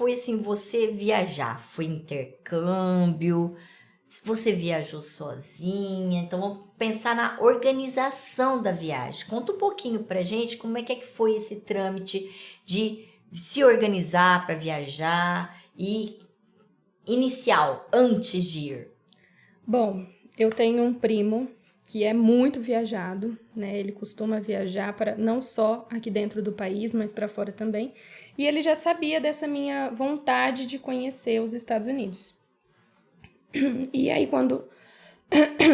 foi, assim, você viajar? Foi intercâmbio? Você viajou sozinha? Então, vamos pensar na organização da viagem. Conta um pouquinho pra gente como é que foi esse trâmite de se organizar para viajar e inicial, antes de ir. Bom, eu tenho um primo que é muito viajado, né? Ele costuma viajar para não só aqui dentro do país, mas para fora também. E ele já sabia dessa minha vontade de conhecer os Estados Unidos. E aí quando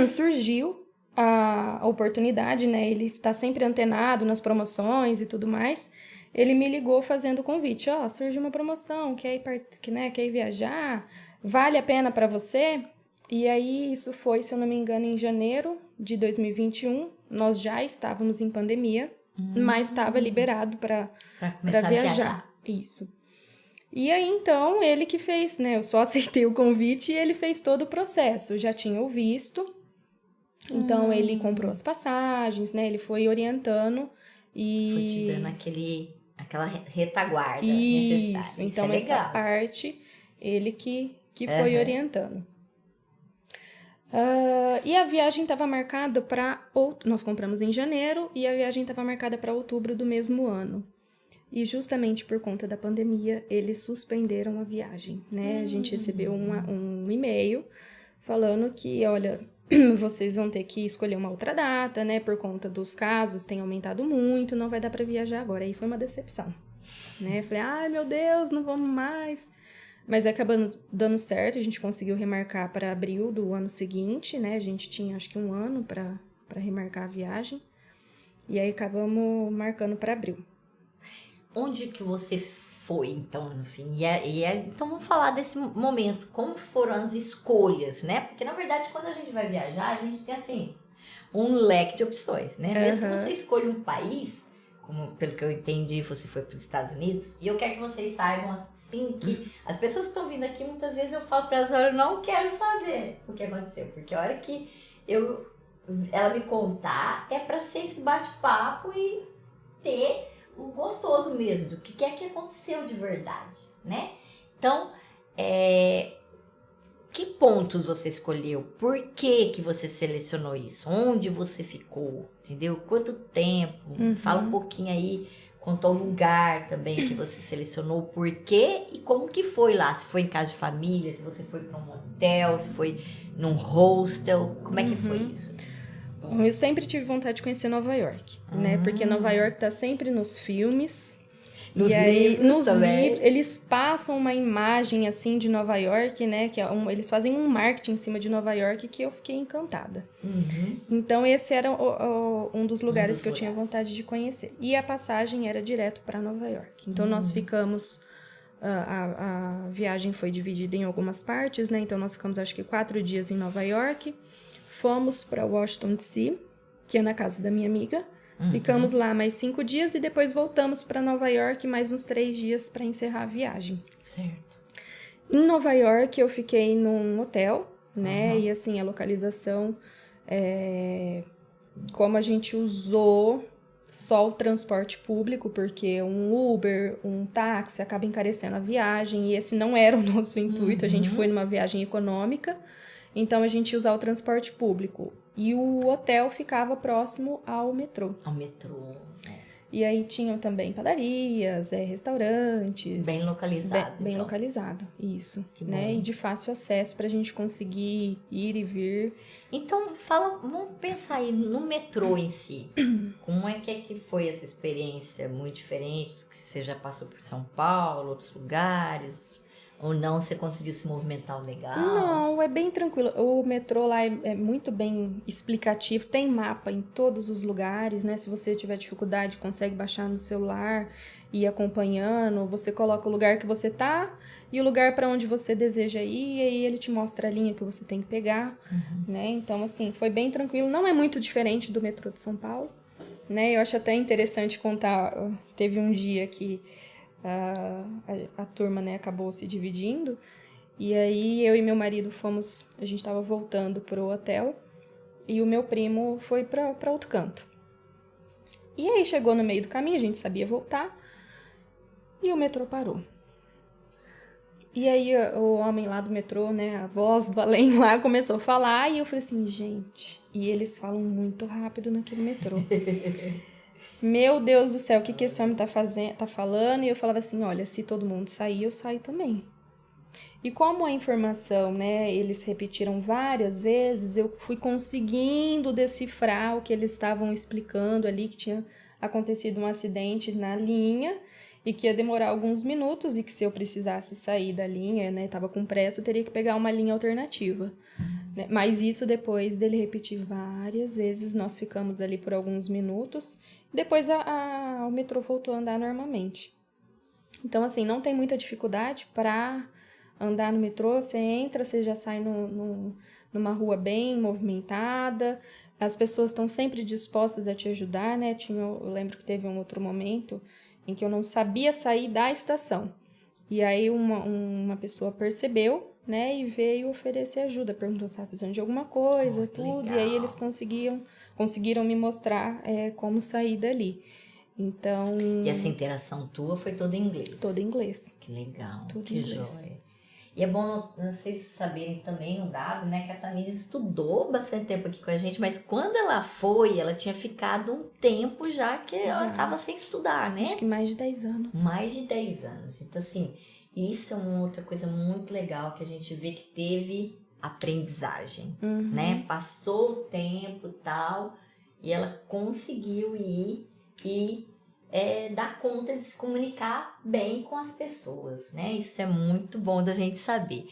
surgiu a oportunidade, né? Ele tá sempre antenado nas promoções e tudo mais. Ele me ligou fazendo o convite. Ó, surgiu uma promoção, quer ir viajar? Vale a pena para você? E aí isso foi, se eu não me engano, em janeiro de 2021. Nós já estávamos em pandemia, mas estava liberado para começar viajar. a viajar. Isso. E aí, então, ele que fez, né? Eu só aceitei o convite e ele fez todo o processo. Eu já tinha o visto, então ele comprou as passagens, né? Ele foi orientando e... Foi te dando aquela retaguarda Isso, necessária. então Isso é essa legal. parte, ele que foi orientando. E a viagem estava marcada para... Nós compramos em janeiro e a viagem estava marcada para outubro do mesmo ano. E justamente por conta da pandemia, eles suspenderam a viagem, né? A gente recebeu um e-mail falando que, olha, vocês vão ter que escolher uma outra data, né? Por conta dos casos, tem aumentado muito, não vai dar para viajar agora. Aí foi uma decepção, né? Eu falei, ai meu Deus, não vamos mais. Mas acabou dando certo, a gente conseguiu remarcar para abril do ano seguinte, né? A gente tinha acho que um ano para remarcar a viagem. E aí acabamos marcando para abril. Onde que você foi, então, no fim? Então, vamos falar desse momento. Como foram as escolhas, né? Porque, na verdade, quando a gente vai viajar, a gente tem, assim, um leque de opções, né? Mesmo que você escolha um país, como pelo que eu entendi, você foi para os Estados Unidos, e eu quero que vocês saibam, assim, que as pessoas que estão vindo aqui, muitas vezes eu falo para elas, olha, eu não quero saber o que aconteceu, porque a hora que ela me contar, é para ser esse bate-papo e ter o gostoso mesmo, do que é que aconteceu de verdade, né? Então, que pontos você escolheu? Por que você selecionou isso? Onde você ficou? Entendeu? Quanto tempo? Fala um pouquinho aí, conta o lugar também que você selecionou, por quê e como que foi lá. Se foi em casa de família, se você foi para um hotel, se foi num hostel, como é que foi isso? Bom, eu sempre tive vontade de conhecer Nova York, né? Porque Nova York tá sempre nos filmes. Nos e aí, livros nos também. livros, eles passam uma imagem, assim, de Nova York, né? Que eles fazem um marketing em cima de Nova York que eu fiquei encantada. Então, esse era um dos lugares que eu tinha vontade de conhecer. E a passagem era direto para Nova York. Então, nós ficamos... A viagem foi dividida em algumas partes, né? Então, nós ficamos, acho que 4 dias em Nova York. Fomos para Washington, D.C., que é na casa da minha amiga. Ficamos lá mais 5 dias e depois voltamos para Nova York mais uns 3 dias para encerrar a viagem. Certo. Em Nova York, eu fiquei num hotel, né? E assim, a localização, como a gente usou só o transporte público, porque um Uber, um táxi acaba encarecendo a viagem, e esse não era o nosso intuito. A gente foi numa viagem econômica, então a gente ia usar o transporte público. E o hotel ficava próximo ao metrô. Ao metrô. E aí tinham também padarias, restaurantes. Bem localizado. Bem então. localizado, isso. Que né? bom. E de fácil acesso para a gente conseguir ir e vir. Então, vamos pensar aí no metrô em si. Como é que foi essa experiência? Muito diferente do que você já passou por São Paulo, outros lugares? Ou não, você conseguiu se movimentar legal? Não, é bem tranquilo. O metrô lá é muito bem explicativo. Tem mapa em todos os lugares, né? Se você tiver dificuldade, consegue baixar no celular e ir acompanhando. Você coloca o lugar que você tá e o lugar para onde você deseja ir. E aí ele te mostra a linha que você tem que pegar, né? Então, assim, foi bem tranquilo. Não é muito diferente do metrô de São Paulo, né? Eu acho até interessante contar. Teve um dia que a turma, né, acabou se dividindo. E aí eu e meu marido a gente estava voltando pro hotel e o meu primo foi para outro canto. E aí chegou no meio do caminho, a gente sabia voltar e o metrô parou. E aí o homem lá do metrô, né, a voz do além lá começou a falar e eu falei assim, gente, e eles falam muito rápido naquele metrô. Meu Deus do céu, o que que esse homem tá falando? E eu falava assim, olha, se todo mundo sair, eu saio também. E como a informação, né, eles repetiram várias vezes, eu fui conseguindo decifrar o que eles estavam explicando ali, que tinha acontecido um acidente na linha e que ia demorar alguns minutos e que se eu precisasse sair da linha, né, tava com pressa, eu teria que pegar uma linha alternativa. Né? Mas isso depois dele repetir várias vezes, nós ficamos ali por alguns minutos, depois o metrô voltou a andar normalmente. Então, assim, não tem muita dificuldade para andar no metrô, você entra, você já sai numa rua bem movimentada, as pessoas estão sempre dispostas a te ajudar, né? Eu lembro que teve um outro momento em que eu não sabia sair da estação. E aí uma pessoa percebeu, né, e veio oferecer ajuda, perguntou se estava precisando de alguma coisa, tudo, legal. e aí eles conseguiram me mostrar como sair dali. Então... E essa interação tua foi toda em inglês? Toda em inglês. Que legal, Tudo que em inglês. joia. E é bom vocês saberem também um dado, né, que a Tamires estudou bastante tempo aqui com a gente, mas quando ela foi, ela tinha ficado um tempo já que ela estava sem estudar, né? Acho que mais de 10 anos. Mais de 10 anos. Então, assim, isso é uma outra coisa muito legal que a gente vê que teve aprendizagem, né? Passou o tempo e tal, e ela conseguiu ir e dar conta de se comunicar bem com as pessoas, né? Isso é muito bom da gente saber.